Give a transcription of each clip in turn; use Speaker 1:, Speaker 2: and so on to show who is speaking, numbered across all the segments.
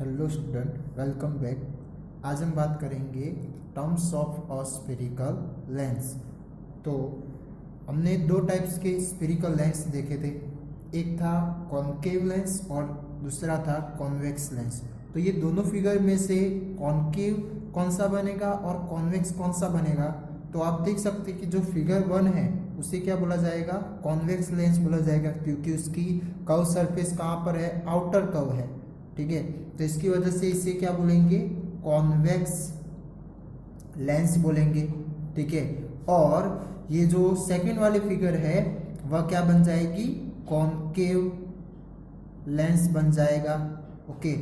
Speaker 1: Hello student, welcome back. आज हम बात करेंगे terms of a spherical lens. तो हमने दो टाइप्स के स्फेरिकल लेंस देखे थे। एक था कॉन्केव लेंस और दूसरा था कॉन्वेक्स लेंस। तो ये दोनों फिगर में से कॉन्केव कौन सा बनेगा और कॉन्वेक्स कौन सा बनेगा, तो आप देख सकते हैं कि जो फिगर 1 है उसे क्या बोला जाएगा, कॉन्वेक्स लेंस बोला जाएगा, क्योंकि उसकी कर्व सरफेस कहाँ पर है, आउटर कर्व है। ठीक है, तो इसकी वजह से इसे क्या बोलेंगे, कॉन्वेक्स लेंस बोलेंगे। ठीक है, और ये जो सेकंड वाली फिगर है वह क्या बन जाएगी, कॉन्केव लेंस बन जाएगा। ओके,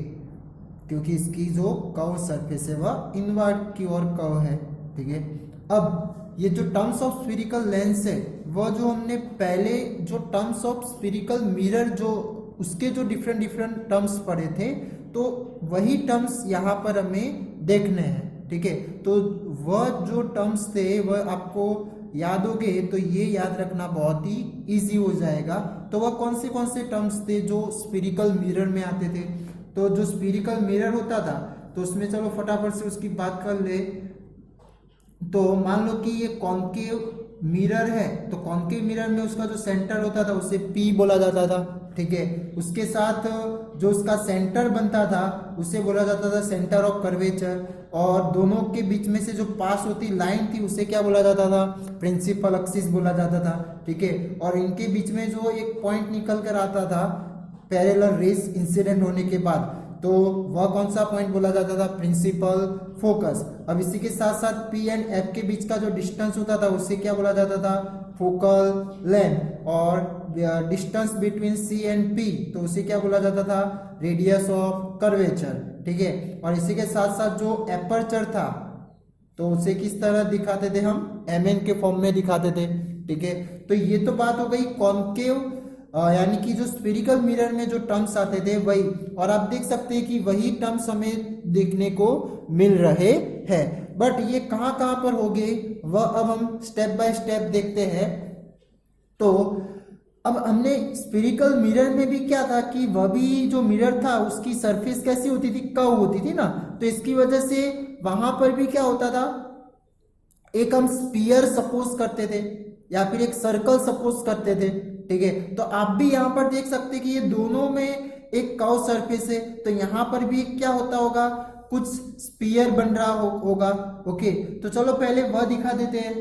Speaker 1: क्योंकि इसकी जो कर्व सरफेस है वह इनवर्ट की ओर कर्व है। ठीक है, अब ये जो टर्म्स ऑफ स्फेरिकल लेंस है वह जो हमने पहले जो टर्म्स ऑफ स्फेरिकल मिरर जो उसके जो डिफरेंट डिफरेंट टर्म्स पढ़े थे, तो वही टर्म्स यहाँ पर हमें देखने हैं। ठीक है, तो वह जो टर्म्स थे वह आपको याद हो गए, तो ये याद रखना बहुत ही इजी हो जाएगा। तो वह कौन से टर्म्स थे जो स्फेरिकल मिरर में आते थे। तो जो स्फेरिकल मिरर होता था, तो उसमें चलो फटाफट से उसकी बात कर ले। तो मान लो कि ये कॉन्केव मिरर है, तो कॉन्केव मिरर में उसका जो सेंटर होता था उसे P बोला जाता था। ठीक है, उसके साथ जो उसका सेंटर बनता था उसे बोला जाता था सेंटर ऑफ कर्वेचर, और दोनों के बीच में से जो पास होती लाइन थी उसे क्या बोला जाता था, प्रिंसिपल एक्सिस बोला जाता था। ठीक है, और इनके बीच में जो एक पॉइंट निकल कर आता था पैरेलल रेस इंसिडेंट होने के बाद, तो वह कौन सा पॉइंट बोला जाता था, प्रिंसिपल फोकस। अब इसी के साथ साथ P एंड F के बीच का जो डिस्टेंस होता था उसे क्या बोला जाता था, फोकल लेंथ। और distance between C and P, तो उसे क्या बोला जाता था, रेडियस ऑफ कर्वेचर। ठीक है, और इसी के साथ साथ जो एपर्चर था तो उसे किस तरह दिखाते थे, हम MN के फॉर्म में दिखाते थे। ठीक है, तो ये तो बात हो गई कॉन्केव यानी कि जो स्फेरिकल मिरर में जो टर्म्स आते थे वही, और आप देख सकते हैं कि वही टर्म्स हमें देखने को मिल रहे हैं। बट ये कहाँ कहाँ पर हो गए वह अब हम स्टेप बाय स्टेप देखते हैं। तो अब हमने स्फेरिकल मिरर में भी क्या था कि वह भी जो मिरर था उसकी सरफेस कैसी होती थी, कर्व होती थी ना। तो इसकी वजह से वहां पर भी क्या होता था, एक हम स्फीयर सपोज करते थे या फिर एक सर्कल सपोज करते थे। ठीक है, तो आप भी यहां पर देख सकते हैं कि ये दोनों में एक कर्व सरफेस है, तो यहां पर भी क्या होता होगा, कुछ स्फीयर बन रहा होगा। ओके, तो चलो पहले वह दिखा देते हैं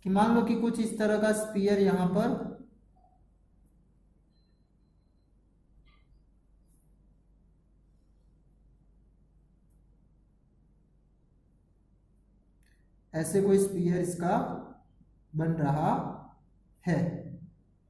Speaker 1: कि मान लो कि कुछ इस तरह का स्फीयर यहां पर ऐसे कोई स्फीयर इसका बन रहा है।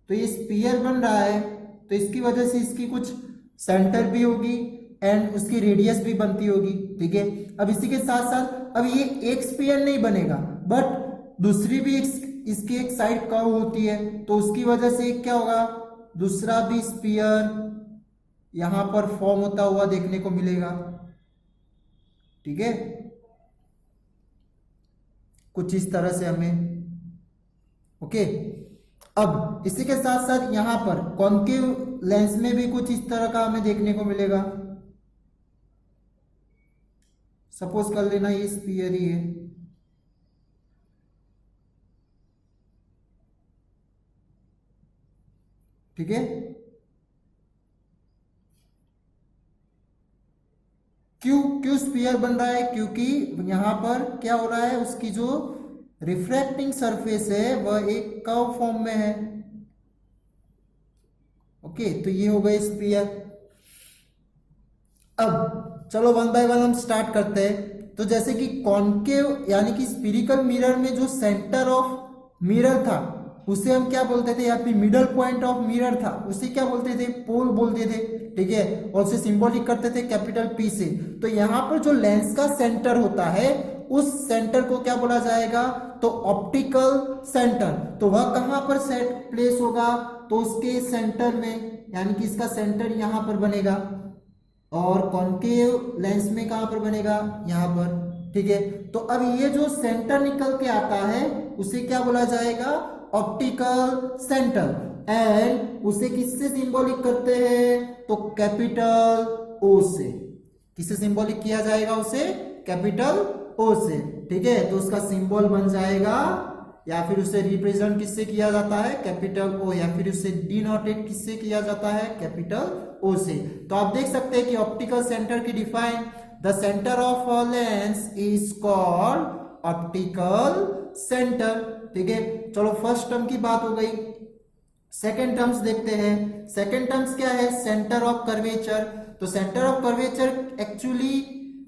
Speaker 1: तो ये स्फीयर बन रहा है, तो इसकी वजह से इसकी कुछ सेंटर भी होगी एंड उसकी रेडियस भी बनती होगी। ठीक है, अब इसी के साथ साथ अब ये एक स्फीयर नहीं बनेगा, बट दूसरी भी इसकी एक साइड कर्व होती है, तो उसकी वजह से क्या होगा, दूसरा भी स्फीयर यहां पर फॉर्म होता हुआ देखने को मिलेगा। ठीक है, कुछ इस तरह से हमें। ओके, अब इसी के साथ साथ यहां पर कॉन्केव लेंस में भी कुछ इस तरह का हमें देखने को मिलेगा। सपोज कर लेना ये स्फीयर ही है। ठीक है, क्यों क्यों स्फीयर बन रहा है, क्योंकि यहां पर क्या हो रहा है, उसकी जो रिफ्रैक्टिंग सरफेस है वह एक कर्व फॉर्म में है। ओके, तो ये हो गए स्फीयर। अब चलो वन बाय वन हम स्टार्ट करते हैं। तो जैसे कि कॉन्केव यानी कि स्फेरिकल मिरर में जो सेंटर ऑफ मिरर था उसे हम क्या बोलते थे, या फिर मिडल पॉइंट ऑफ मिरर था उसे क्या बोलते थे, पोल बोलते थे। ठीक है, और उसे सिंबॉलिक करते थे कैपिटल P से। तो यहाँ पर जो लेंस का सेंटर होता है उस सेंटर को क्या बोला जाएगा, तो ऑप्टिकल सेंटर। तो वह कहाँ पर सेट प्लेस होगा, तो उसके सेंटर में, यानी कि इसका सेंटर यहाँ पर बनेगा, और कॉन्केव लेंस में कहां पर बनेगा, यहां पर। ठीक है, तो अब ये जो सेंटर निकल के आता है उसे क्या बोला जाएगा, ऑप्टिकल सेंटर। एंड उसे किससे सिंबॉलिक करते हैं, तो कैपिटल ओ से। किससे सिंबॉलिक किया जाएगा उसे, कैपिटल ओ से, ठीक है। तो उसका सिंबल बन जाएगा, या फिर उसे रिप्रेजेंट किससे किया जाता है, कैपिटल ओ, या फिर उसे डिनोटेट किससे किया जाता है, कैपिटल ओ से। तो आप देख सकते हैं कि ऑप्टिकल सेंटर की define, the centre of a lens is called optical centre, ठीक है। चलो फर्स्ट टर्म की बात हो गई, सेकेंड टर्म्स देखते हैं। सेकेंड टर्म्स क्या है, सेंटर ऑफ कर्वेचर। तो सेंटर ऑफ कर्वेचर एक्चुअली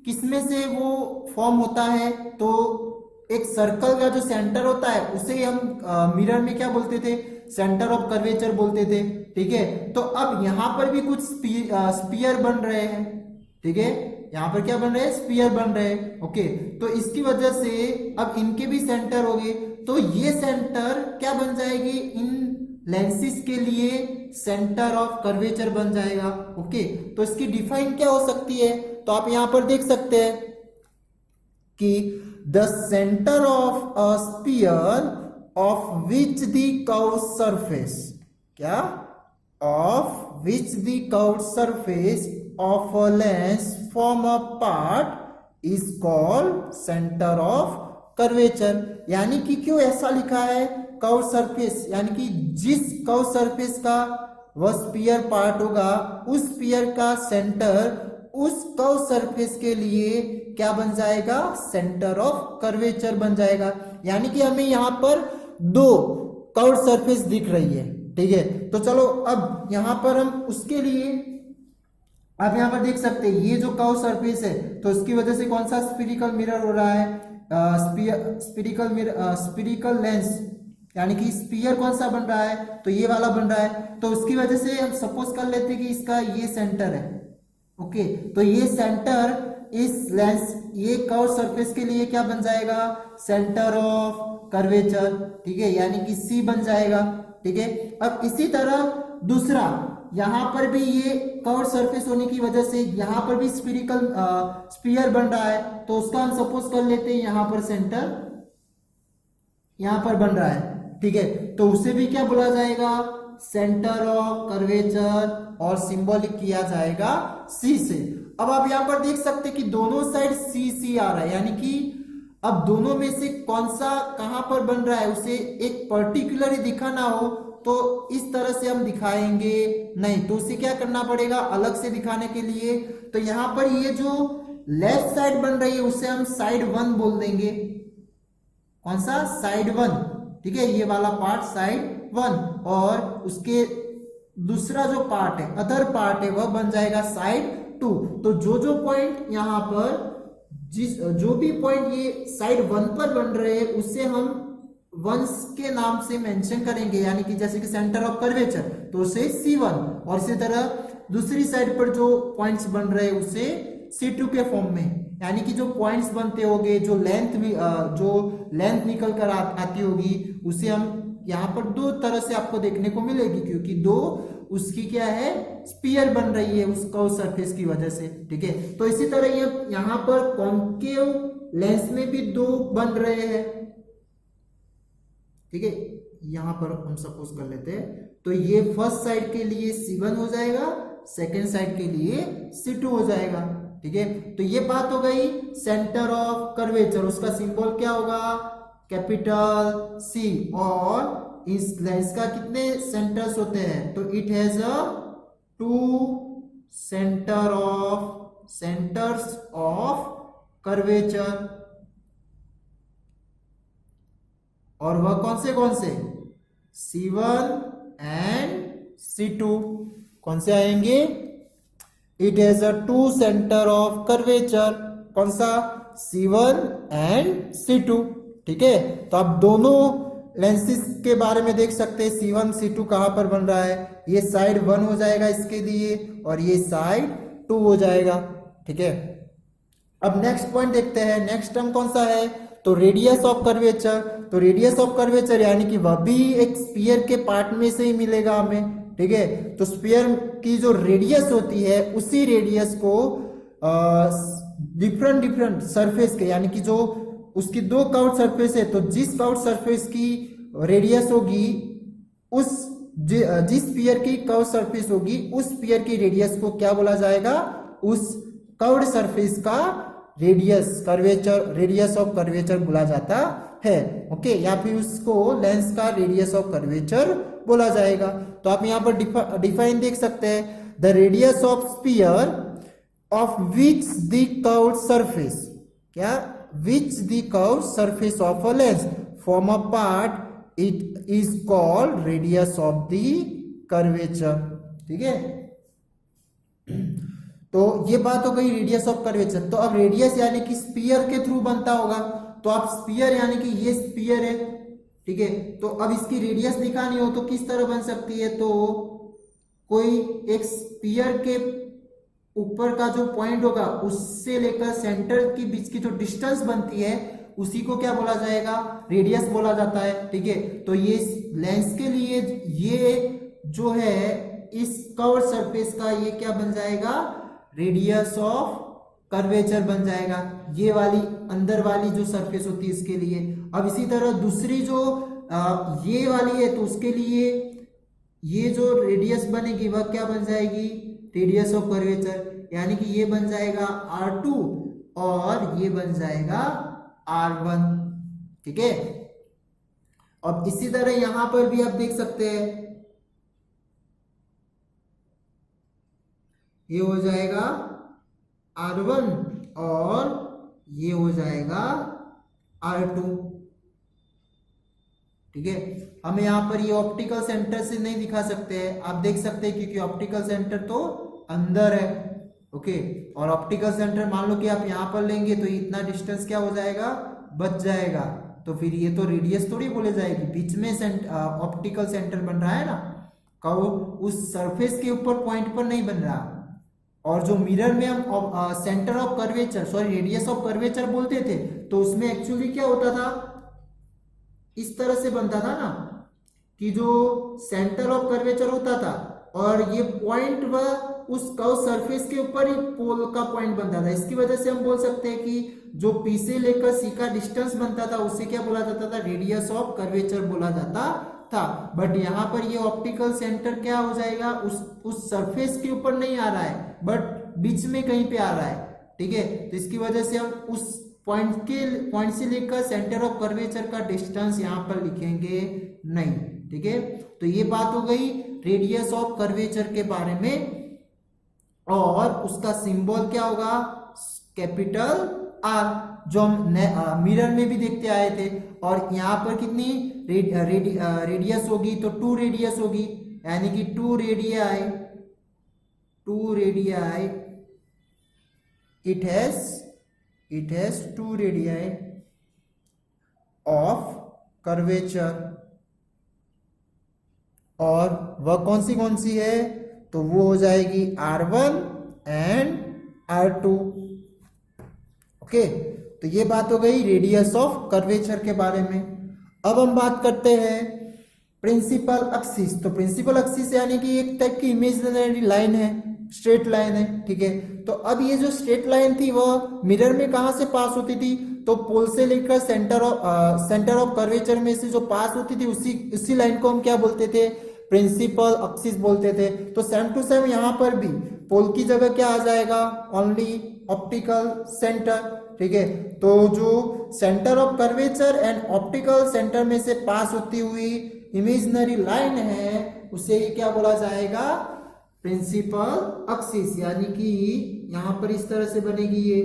Speaker 1: किसमें से वो फॉर्म होता है, तो एक सर्कल का जो सेंटर होता है उसे हम मिरर में क्या बोलते थे, सेंटर ऑफ कर्वेचर बोलते थे, ठीक है। तो अब यहां पर भी कुछ स्पीयर बन रहे हैं, ठीक है। यहां पर क्या बन रहे हैं, स्पीयर बन रहे हैं, ओके। तो इसकी वजह से अब इनके भी सेंटर हो गए, तो ये सेंटर क्या बन जाएगी, इन लेंसेज के लिए सेंटर ऑफ कर्वेचर बन जाएगा, ओके। तो इसकी डिफाइन क्या हो सकती है, तो आप यहां पर देख सकते हैं कि the centre of a sphere of which the curve surface, क्या, of which the curve surface of a lens form a part is called centre of curvature. यानी कि क्यों ऐसा लिखा है, कर्व सरफेस, यानी कि जिस कर्व सरफेस का वह स्पीयर पार्ट होगा, उस स्पीयर का सेंटर उस कर्व सरफेस के लिए क्या बन जाएगा, सेंटर ऑफ कर्वेचर बन जाएगा। यानी कि हमें यहां पर दो कर्व सरफेस दिख रही है, ठीक है। तो चलो अब यहां पर हम उसके लिए, आप यहां पर देख सकते हैं ये जो कर्व सरफेस है, तो उसकी वजह से कौन सा स्फीरिकल मिरर हो रहा है, स्फीरिकल लेंस, यानी कि स्पीयर कौन सा बन रहा है, तो ये वाला बन रहा है। तो उसकी वजह से हम सपोज कर लेते हैं कि इसका ये सेंटर है, ओके। तो ये सेंटर इस लेंस, ये कर्व सरफेस के लिए क्या बन जाएगा, सेंटर ऑफ कर्वेचर, ठीक है, यानी कि सी बन जाएगा, ठीक है। अब इसी तरह दूसरा, यहां पर भी ये कर्व सरफेस होने की वजह से यहां पर भी स्फीरिकल स्पीयर बन रहा है, तो उसका हम सपोज कर लेते हैं यहां पर सेंटर यहां पर बन रहा है, ठीक है। तो उसे भी क्या बोला जाएगा, सेंटर ऑफ कर्वेचर, और सिंबॉलिक किया जाएगा सी से। अब आप यहां पर देख सकते हैं कि दोनों साइड सी सी आ रहा है, यानी कि अब दोनों में से कौन सा कहां पर बन रहा है, उसे एक पर्टिकुलर दिखाना हो तो इस तरह से हम दिखाएंगे नहीं, तो उसे क्या करना पड़ेगा, अलग से दिखाने के लिए। तो यहां पर ये जो लेफ्ट साइड बन रही है उसे हम साइड 1 बोल देंगे, कौन सा, साइड 1, ठीक है, ये वाला पार्ट साइड 1, और उसके दूसरा जो पार्ट है, अदर पार्ट है, वह बन जाएगा साइड 2। तो जो पॉइंट यहां पर जो भी पॉइंट ये साइड 1 पर बन रहे हैं उसे हम वंस के नाम से मेंशन करेंगे, यानी कि जैसे कि सेंटर ऑफ कर्वेचर तो उसे C1, और इसी तरह दूसरी साइड पर जो पॉइंट्स बन रहे हैं उसे C2 के फॉर्म में, यानी कि जो पॉइंट्स बनते होंगे, जो लेंथ निकल कर आती होगी, उसे हम यहाँ पर दो तरह से आपको देखने को मिलेगी, क्योंकि दो उसकी क्या है, स्पीयर बन रही है उस कर्व सरफेस की वजह से, ठीक है। तो इसी तरह ये यहाँ पर कॉन्केव लेंस में भी दो बन रहे हैं, ठीक है। यहां पर हम सपोज कर लेते हैं, तो ये फर्स्ट साइड के लिए C1 हो जाएगा, सेकेंड साइड के लिए C2 हो जाएगा, ठीक है। तो ये बात हो गई सेंटर ऑफ कर्वेचर, उसका सिंबल क्या होगा, कैपिटल C, और इस लेंस का कितने सेंटर्स होते हैं, तो it has a 2 centres of curvature, और वह कौन से C1 एंड C2 कौन से आएंगे, it has a 2 centre of curvature, कौन सा, C1 एंड C2, ठीक है। तो आप दोनों लेंसेज के बारे में देख सकते हैं, C1 C2 कहां पर बन रहा है, ये साइड 1 हो जाएगा इसके लिए, और ये साइड 2 हो जाएगा, ठीक है। अब नेक्स्ट पॉइंट देखते हैं, नेक्स्ट टर्म कौन सा है, तो रेडियस ऑफ कर्वेचर। तो रेडियस ऑफ कर्वेचर यानी कि वह भी एक स्फीयर के पार्ट में से ही मिलेगा हमें, ठीक है। तो स्फीयर की जो रेडियस होती है उसी रेडियस को डिफरेंट सरफेस के, यानी कि जो उसकी दो कर्व सरफेस है, तो जिस कर्व सरफेस की रेडियस होगी उस जिस स्फीयर की कर्व सरफेस होगी उस स्फीयर की रेडियस को क्या बोला जाएगा, उस कर्व्ड सरफेस का radius curvature radius of curvature बोला जाता है। ओके, या फिर उसको लेंस का रेडियस ऑफ कर्वेचर बोला जाएगा। तो आप यहाँ पर डिफाइन देख सकते हैं, the radius of sphere of which the curved surface, क्या, which the curved surface of a lens form a part it is called radius of the curvature. ठीक है, तो ये बात हो गई रेडियस ऑफ कर्वेचर। तो अब रेडियस यानी कि स्फीयर के थ्रू बनता होगा, तो आप स्फीयर यानी कि ये स्फीयर है, ठीक है, तो अब इसकी रेडियस दिखानी हो तो किस तरह बन सकती है, तो कोई एक स्फीयर के ऊपर का जो पॉइंट होगा उससे लेकर सेंटर के बीच की जो डिस्टेंस बनती है उसी को क्या बोला जाएगा, रेडियस बोला जाता है। ठीक है, तो ये लेंस के लिए ये जो है इस कर्व सरफेस का ये क्या बन जाएगा, रेडियस ऑफ कर्वेचर बन जाएगा, ये वाली अंदर वाली जो सरफेस होती है इसके लिए। अब इसी तरह दूसरी जो ये वाली है तो उसके लिए ये जो रेडियस बनेगी वह क्या बन जाएगी, रेडियस ऑफ कर्वेचर, यानी कि ये बन जाएगा R2 और ये बन जाएगा R1। ठीक है, अब इसी तरह यहां पर भी आप देख सकते हैं, ये हो जाएगा R1 और ये हो जाएगा R2। ठीक है, हम यहां पर ये ऑप्टिकल सेंटर से नहीं दिखा सकते हैं, आप देख सकते हैं क्योंकि ऑप्टिकल सेंटर तो अंदर है। ओके, और ऑप्टिकल सेंटर मान लो कि आप यहां पर लेंगे तो इतना डिस्टेंस क्या हो जाएगा, बच जाएगा, तो फिर ये तो रेडियस थोड़ी बोले जाएगी, बीच में ऑप्टिकल सेंटर बन रहा है ना, कब उस सरफेस के ऊपर पॉइंट पर नहीं बन रहा। और जो मिरर में हम centre of curvature sorry radius of curvature बोलते थे तो उसमें एक्चुअली क्या होता था, इस तरह से बनता था ना कि जो सेंटर ऑफ कर्वेचर होता था और ये पॉइंट वह उस कर्व सरफेस के ऊपर ही पोल का पॉइंट बनता था। इसकी वजह से हम बोल सकते हैं कि जो पी से लेकर सी का डिस्टेंस बनता था उसे क्या बोला जाता था, रेडियस ऑफ कर्वेचर बोला जाता था। बट यहाँ पर ये ऑप्टिकल सेंटर क्या हो जाएगा, उस सरफेस के ऊपर नहीं आ रहा है बट बीच में कहीं पे आ रहा है। ठीक है, तो इसकी वजह से हम उस पॉइंट से लेकर सेंटर ऑफ कर्वेचर का डिस्टेंस यहाँ पर लिखेंगे नहीं। ठीक है, तो ये बात हो गई रेडियस ऑफ कर्वेचर के बारे में, और उसका सिंबल क्या होगा, कैपिटल आर, जो हम मिरर में भी देखते आए थे। और यहाँ पर कितनी रेडियस होगी, तो 2 रेडियस होगी, यानी कि 2 radii it has 2 radii of curvature। और वह कौन सी है, तो वो हो जाएगी R1 एंड R2। ओके, तो ये बात हो गई रेडियस ऑफ कर्वेचर के बारे में। अब हम बात करते हैं प्रिंसिपल एक्सिस। तो प्रिंसिपल एक्सिस यानी कि एक टाइप की इमेजिनरी लाइन है, स्ट्रेट लाइन है। ठीक है, तो अब ये जो स्ट्रेट लाइन थी वह मिरर में कहां से पास होती थी, तो पोल से लेकर सेंटर ऑफ कर्वेचर में से जो पास होती थी उसी लाइन को हम क्या बोलते थे, प्रिंसिपल एक्सिस बोलते थे। तो सेम टू सेम यहाँ पर भी पोल की जगह क्या आ जाएगा, ओनली ऑप्टिकल सेंटर। ठीक है, तो जो centre of curvature and optical centre में से पास होती हुई इमेजिनरी लाइन है उसे क्या बोला जाएगा, प्रिंसिपल एक्सिस। यानी कि यहां पर इस तरह से बनेगी ये,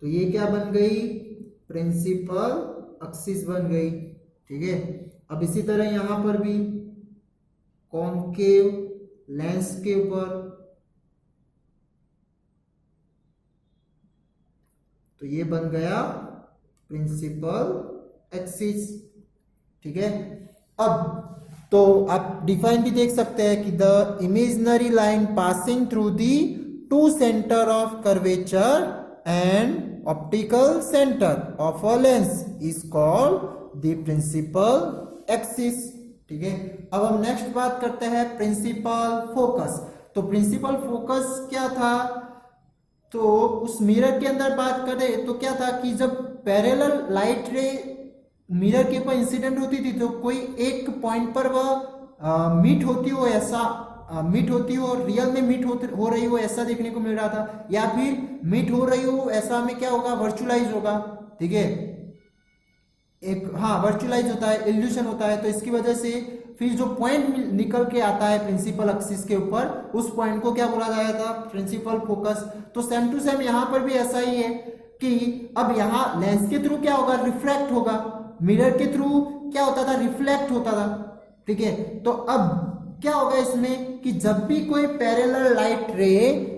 Speaker 1: तो ये क्या बन गई, प्रिंसिपल एक्सिस बन गई। ठीक है, अब इसी तरह यहां पर भी कॉन्केव लेंस के ऊपर, तो ये बन गया प्रिंसिपल एक्सिस। ठीक है, अब तो आप डिफाइन भी देख सकते हैं कि the imaginary line passing through the 2 centre of curvature and optical centre of a lens is called the principal axis. ठीक है, अब हम नेक्स्ट बात करते हैं प्रिंसिपल फोकस। तो प्रिंसिपल फोकस क्या था, तो उस मिरर के अंदर बात करें तो क्या था कि जब पैरेलल लाइट रे मिरर के ऊपर इंसिडेंट होती थी तो कोई एक पॉइंट पर वह मीट होती हो, ऐसा मीट होती हो, रियल में मीट हो रही हो ऐसा देखने को मिल रहा था, या फिर मीट हो रही हो ऐसा में क्या होगा, वर्चुअलाइज होगा। ठीक है, एक हाँ वर्चुअलाइज होता है, इल्यूशन होता है। तो इसकी वजह से फिर जो पॉइंट निकल के आता है प्रिंसिपल एक्सिस के ऊपर, उस पॉइंट को क्या बोला जाता था, प्रिंसिपल फोकस। तो सेम टू सेम यहाँ पर भी ऐसा ही है कि अब यहाँ लेंस के थ्रू क्या होगा, रिफ्रैक्ट होगा, मिरर के थ्रू क्या होता था, रिफ्लेक्ट होता था। ठीक है, तो अब क्या होगा इसमें कि जब भी कोई पैरेलल लाइट रे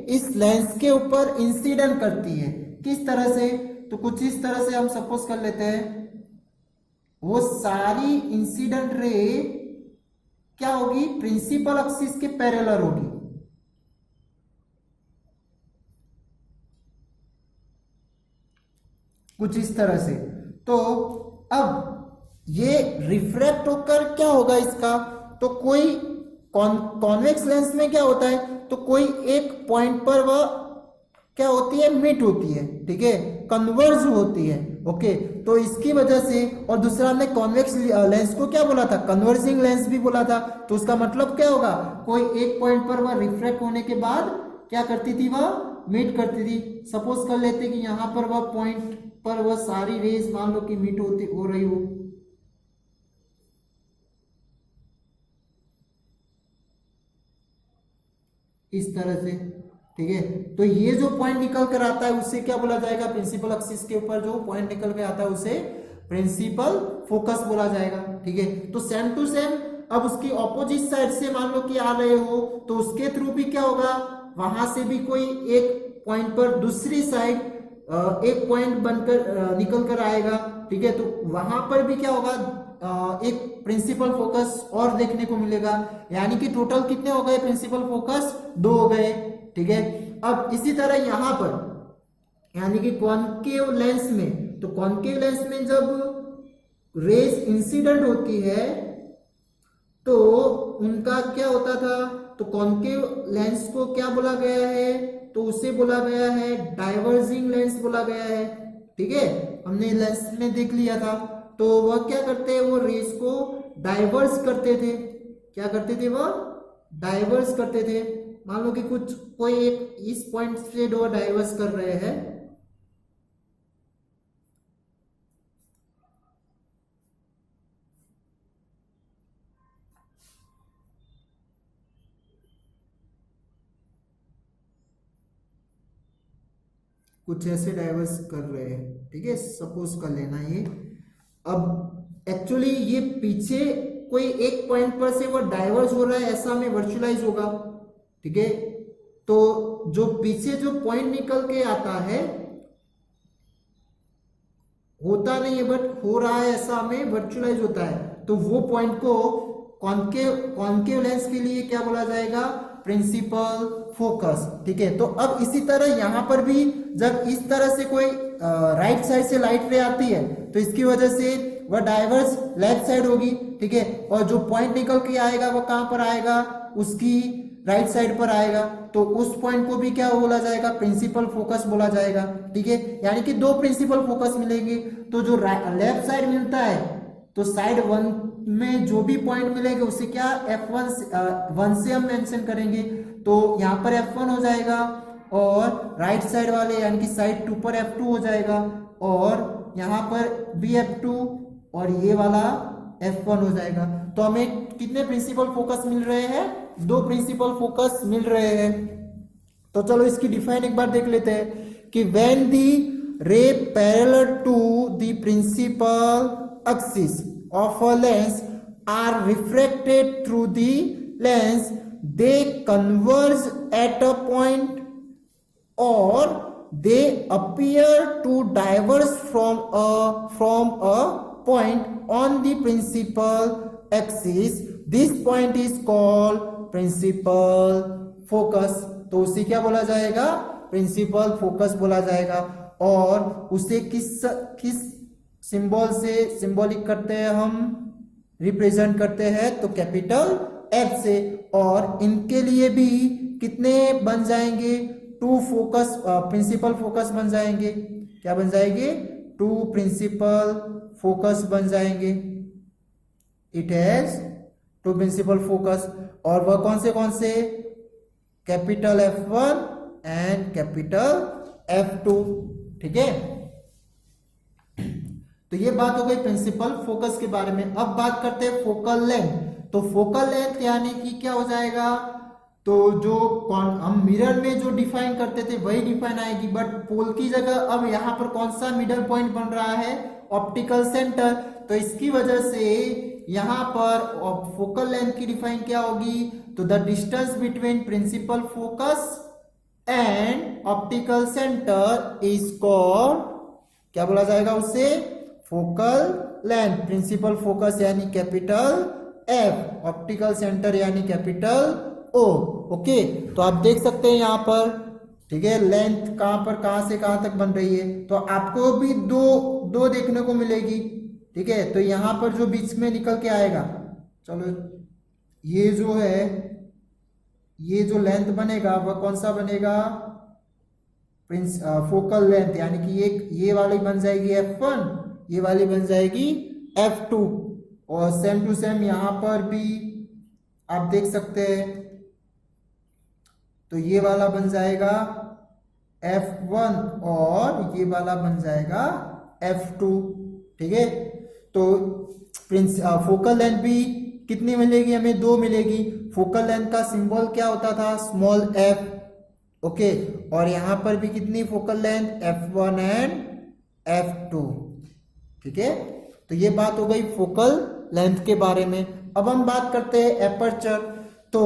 Speaker 1: इस लेंस के ऊपर इंसिडेंट करती है, किस तरह से, तो कुछ इस तरह से हम सपोज कर लेते हैं, वो सारी इंसिडेंट रे क्या होगी, प्रिंसिपल एक्सिस के पैरेलल होगी। कुछ इस तरह से। तो अब ये रिफ्रैक्ट होकर क्या होगा इसका, तो कोई कॉन्वेक्स लेंस में क्या होता है, तो कोई एक पॉइंट पर वह क्या होती है, मीट होती है। ठीक है, कन्वर्ज होती है। ओके, तो इसकी वजह से, और दूसरा हमने कॉन्वेक्स लेंस को क्या बोला था, कन्वर्जिंग लेंस भी बोला था। तो उसका मतलब क्या होगा, कोई एक पॉइंट पर वह रिफ्रैक्ट होने के बाद क्या करती थी, वह मीट करती थी। सपोज कर लेते कि यहां पर वह पॉइंट पर वह सारी रेज मान लो कि मीट हो रही हो, इस तरह से। ठीक है, तो ये जो पॉइंट निकल कर आता है उसे क्या बोला जाएगा, प्रिंसिपल एक्सिस के ऊपर जो पॉइंट निकल के आता है उसे प्रिंसिपल फोकस बोला जाएगा। ठीक है, तो सेम टू सेम अब उसकी ऑपोजिट साइड से मान लो कि आ रहे हो, तो उसके थ्रू भी क्या होगा, वहां से भी कोई एक पॉइंट पर दूसरी साइड एक पॉइंट बनकर निकल कर आएगा। ठीक है, तो वहां पर भी क्या होगा, एक प्रिंसिपल फोकस और देखने को मिलेगा। यानी कि टोटल कितने हो गए प्रिंसिपल फोकस, 2 हो गए। ठीक है, अब इसी तरह यहां पर यानी कि कॉन्केव लेंस में, तो कॉन्केव लेंस में जब रेज इंसिडेंट होती है तो उनका क्या होता था, तो कॉन्केव लेंस को क्या बोला गया है, तो उसे बोला गया है डाइवर्जिंग लेंस बोला गया है। ठीक है, हमने लेंस में देख लिया था। तो वह क्या करते हैं, वो रेस को डाइवर्स करते थे। क्या करते थे, वह डाइवर्स करते थे। मान लो कि कोई एक इस पॉइंट से दो डाइवर्स कर रहे हैं, कुछ ऐसे डाइवर्स कर रहे हैं। ठीक है, सपोज कर लेना ये। अब एक्चुअली ये पीछे कोई एक पॉइंट पर से वो डाइवर्स हो रहा है, ऐसा में वर्चुअलाइज होगा। ठीक है, तो जो पीछे जो पॉइंट निकल के आता है, होता नहीं है बट हो रहा है, ऐसा में वर्चुअलाइज होता है। तो वो पॉइंट को कॉन्केव लेंस के लिए क्या बोला जाएगा, प्रिंसिपल फोकस। ठीक है, तो अब इसी तरह यहां पर भी जब इस तरह से कोई राइट साइड से लाइट रे आती है तो इसकी वजह से वह डाइवर्स लेफ्ट साइड होगी। ठीक है, और जो पॉइंट निकल के आएगा वह कहां पर आएगा, उसकी राइट साइड पर आएगा। तो उस पॉइंट को भी क्या बोला जाएगा, प्रिंसिपल फोकस बोला जाएगा। ठीक है, यानी कि 2 प्रिंसिपल फोकस मिलेंगे। तो जो लेफ्ट साइड मिलता है, तो साइड 1 में जो भी पॉइंट मिलेंगे उसे क्या F1 से हम मेंशन करेंगे। तो यहाँ पर F1 हो जाएगा, और राइट साइड वाले यानी कि साइड 2 पर F2 हो जाएगा, और यहाँ पर भी F2, और ये वाला F1 हो जाएगा। तो हमें कितने प्रिंसिपल फोकस मिल रहे हैं, 2 प्रिंसिपल फोकस मिल रहे हैं। तो चलो इसकी डिफाइन एक बार देख लेते हैं कि when the ray parallel to the principal axis of a lens are refracted through the lens, they converge at a point or they appear to diverge from a point on the principal axis. This point is called principal focus. तो उसे क्या बोला जाएगा, principal focus बोला जाएगा। और उसे किस सिंबल से सिंबॉलिक करते हैं, हम रिप्रेजेंट करते हैं, तो कैपिटल F से। और इनके लिए भी कितने बन जाएंगे, 2 फोकस प्रिंसिपल फोकस बन जाएंगे। क्या बन जाएंगे, टू प्रिंसिपल फोकस बन जाएंगे। It has two principal focus, और वह कौन से capital F1 and capital F2। ठीक है, तो ये बात हो गई प्रिंसिपल फोकस के बारे में। अब बात करते हैं फोकल लेंथ। तो फोकल लेंथ यानी कि क्या हो जाएगा, तो जो हम मिरर में जो डिफाइन करते थे वही डिफाइन आएगी, बट पोल की जगह अब यहाँ पर कौन सा मिडल पॉइंट बन रहा है, ऑप्टिकल सेंटर। तो इसकी वजह से यहाँ पर फोकल लेंथ की डिफाइन क्या होगी, तो the distance between principal focus and optical centre is called, क्या बोला जाएगा उससे, फोकल लेंथ। प्रिंसिपल फोकस यानी कैपिटल F, ऑप्टिकल सेंटर यानी कैपिटल O। ओके, तो आप देख सकते हैं यहाँ पर, ठीक है, लेंथ कहां से कहां तक बन रही है। तो आपको भी दो देखने को मिलेगी। ठीक है, तो यहाँ पर जो बीच में निकल के आएगा, चलो ये जो है, ये जो लेंथ बनेगा वह कौन सा बनेगा, फोकल लेंथ, यानी कि ये वाली बन जाएगी F1, ये वाली बन जाएगी F2, और सेम टू सेम यहाँ पर भी आप देख सकते हैं, तो ये वाला बन जाएगा F1 और ये वाला बन जाएगा F2। ठीक है, तो फोकल लेंथ भी कितनी मिलेगी, हमें 2 मिलेगी। फोकल लेंथ का सिंबल क्या होता था, स्मॉल f। ओके, और यहां पर भी कितनी focal length, F1 and F2। ठीक है, तो ये बात हो गई फोकल लेंथ के बारे में। अब हम बात करते हैं एपर्चर। तो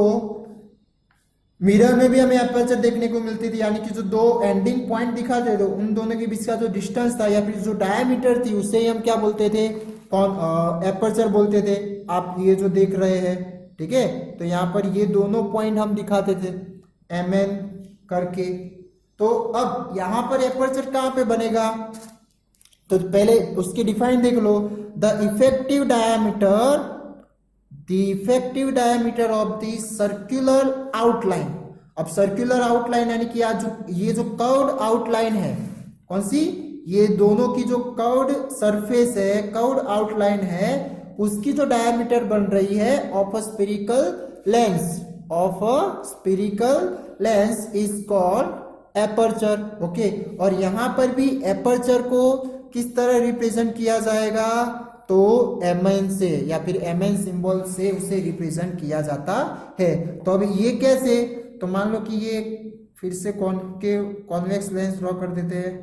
Speaker 1: मिरर में भी हमें एपर्चर देखने को मिलती थी, यानी कि जो दो एंडिंग पॉइंट दिखाते थे उन दोनों के बीच का जो डिस्टेंस था या फिर जो डायमीटर थी उसे ही हम क्या बोलते थे, एपर्चर बोलते थे। आप ये जो देख रहे हैं, ठीक है, तो यहाँ पर ये दोनों पॉइंट हम दिखाते थे MN करके। तो अब यहाँ पर एपर्चर कहाँ पे बनेगा, तो पहले उसकी डिफाइन देख लो, the effective diameter of the circular outline. अब सर्कुलर आउटलाइन यानी कि ये जो कर्व्ड आउटलाइन है, कौन सी, ये दोनों की जो कर्व्ड सरफेस है, कर्व्ड आउटलाइन है, उसकी जो डायमीटर बन रही है of a spherical lens is called aperture. Okay, और यहां पर भी एपर्चर को किस तरह रिप्रेजेंट किया जाएगा, तो MN से या फिर MN सिंबल से उसे रिप्रेजेंट किया जाता है। तो अब ये कैसे, तो मान लो कि ये फिर से कॉन्वेक्स लेंस ड्रॉ कर देते हैं।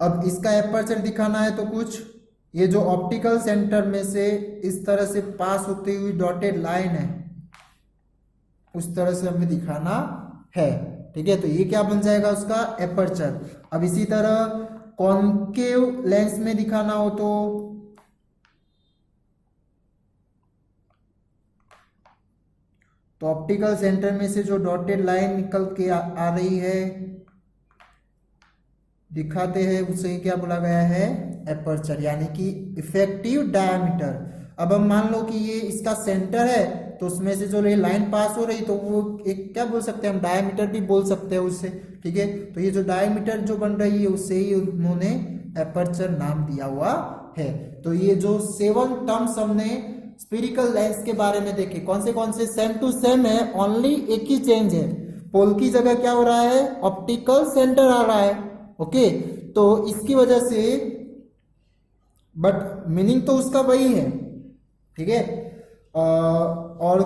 Speaker 1: अब इसका एपर्चर दिखाना है तो कुछ ये जो ऑप्टिकल सेंटर में से इस तरह से पास होती हुई डॉटेड लाइन है, उस तरह से हमें दिखाना है। ठीक है, तो ये क्या बन जाएगा, उसका एपर्चर। अब इसी तरह कॉन्केव लेंस में दिखाना हो तो ऑप्टिकल सेंटर में से जो डॉटेड लाइन निकल के आ रही है, दिखाते हैं, उसे क्या बोला गया है, एपर्चर, यानी कि इफेक्टिव डायमीटर। अब हम मान लो कि ये इसका सेंटर है, तो उसमें से जो लाइन पास हो रही, तो वो एक क्या बोल सकते हैं हम, डायमीटर भी बोल सकते हैं उससे। ठीक है, तो ये जो डायमीटर जो बन रही है उससे ही उन्होंने एपर्चर नाम दिया हुआ है। तो ये जो 7 टर्म्स हमने स्फेरिकल लेंस के बारे में देखे, कौन से सेम टू सेम है, ओनली एक ही चेंज है, पोल की जगह क्या हो रहा है, ऑप्टिकल सेंटर आ रहा है। ओके, तो इसकी वजह से, बट मीनिंग तो उसका वही है। ठीक है, और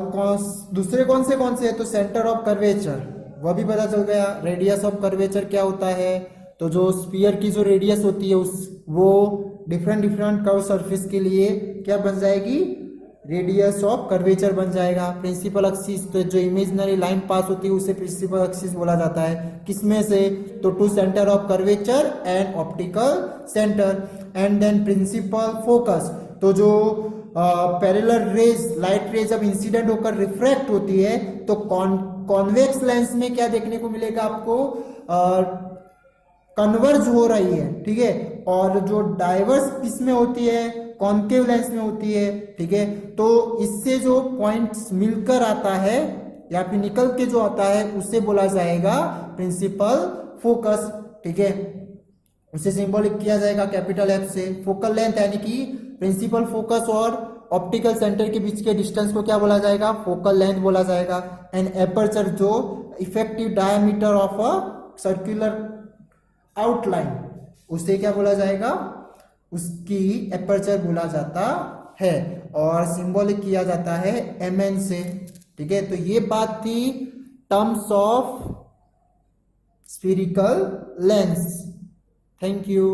Speaker 1: दूसरे कौन से है, तो सेंटर ऑफ कर्वेचर वह भी पता चल गया। रेडियस ऑफ कर्वेचर क्या होता है, तो जो स्फीयर की जो रेडियस होती है वो डिफरेंट कर्व सरफेस के लिए क्या बन जाएगी, रेडियस ऑफ कर्वेचर बन जाएगा। प्रिंसिपल एक्सिस, तो जो इमेजिनरी लाइन पास होती है उसे प्रिंसिपल एक्सिस बोला जाता है। किसमें से, तो two centre of curvature and optical centre. And then principal focus, तो जो पैरेलल रेज, लाइट रेज जब इंसिडेंट होकर रिफ्रैक्ट होती है, तो कॉन्वेक्स लेंस में क्या देखने को मिलेगा आपको, कन्वर्ज हो रही है। ठीक है, और जो डाइवर्स किसमें होती है, कॉन्केव लेंस में होती है। ठीक है, तो इससे जो पॉइंट्स मिलकर आता है या फिर निकल के जो आता है उसे बोला जाएगा प्रिंसिपल फोकस। ठीक है, उसे सिंबॉलिक किया जाएगा कैपिटल एफ से। फोकल लेंथ यानी कि प्रिंसिपल फोकस और ऑप्टिकल सेंटर के बीच के डिस्टेंस को क्या बोला जाएगा, फोकल लेंथ बोला जाएगा। एंड एपर्चर जो effective diameter of a circular outline, उसे क्या बोला जाएगा, उसकी एपर्चर बोला जाता है और सिंबॉलिक किया जाता है mn से। ठीक है, तो ये बात थी terms of spherical lens. Thank you.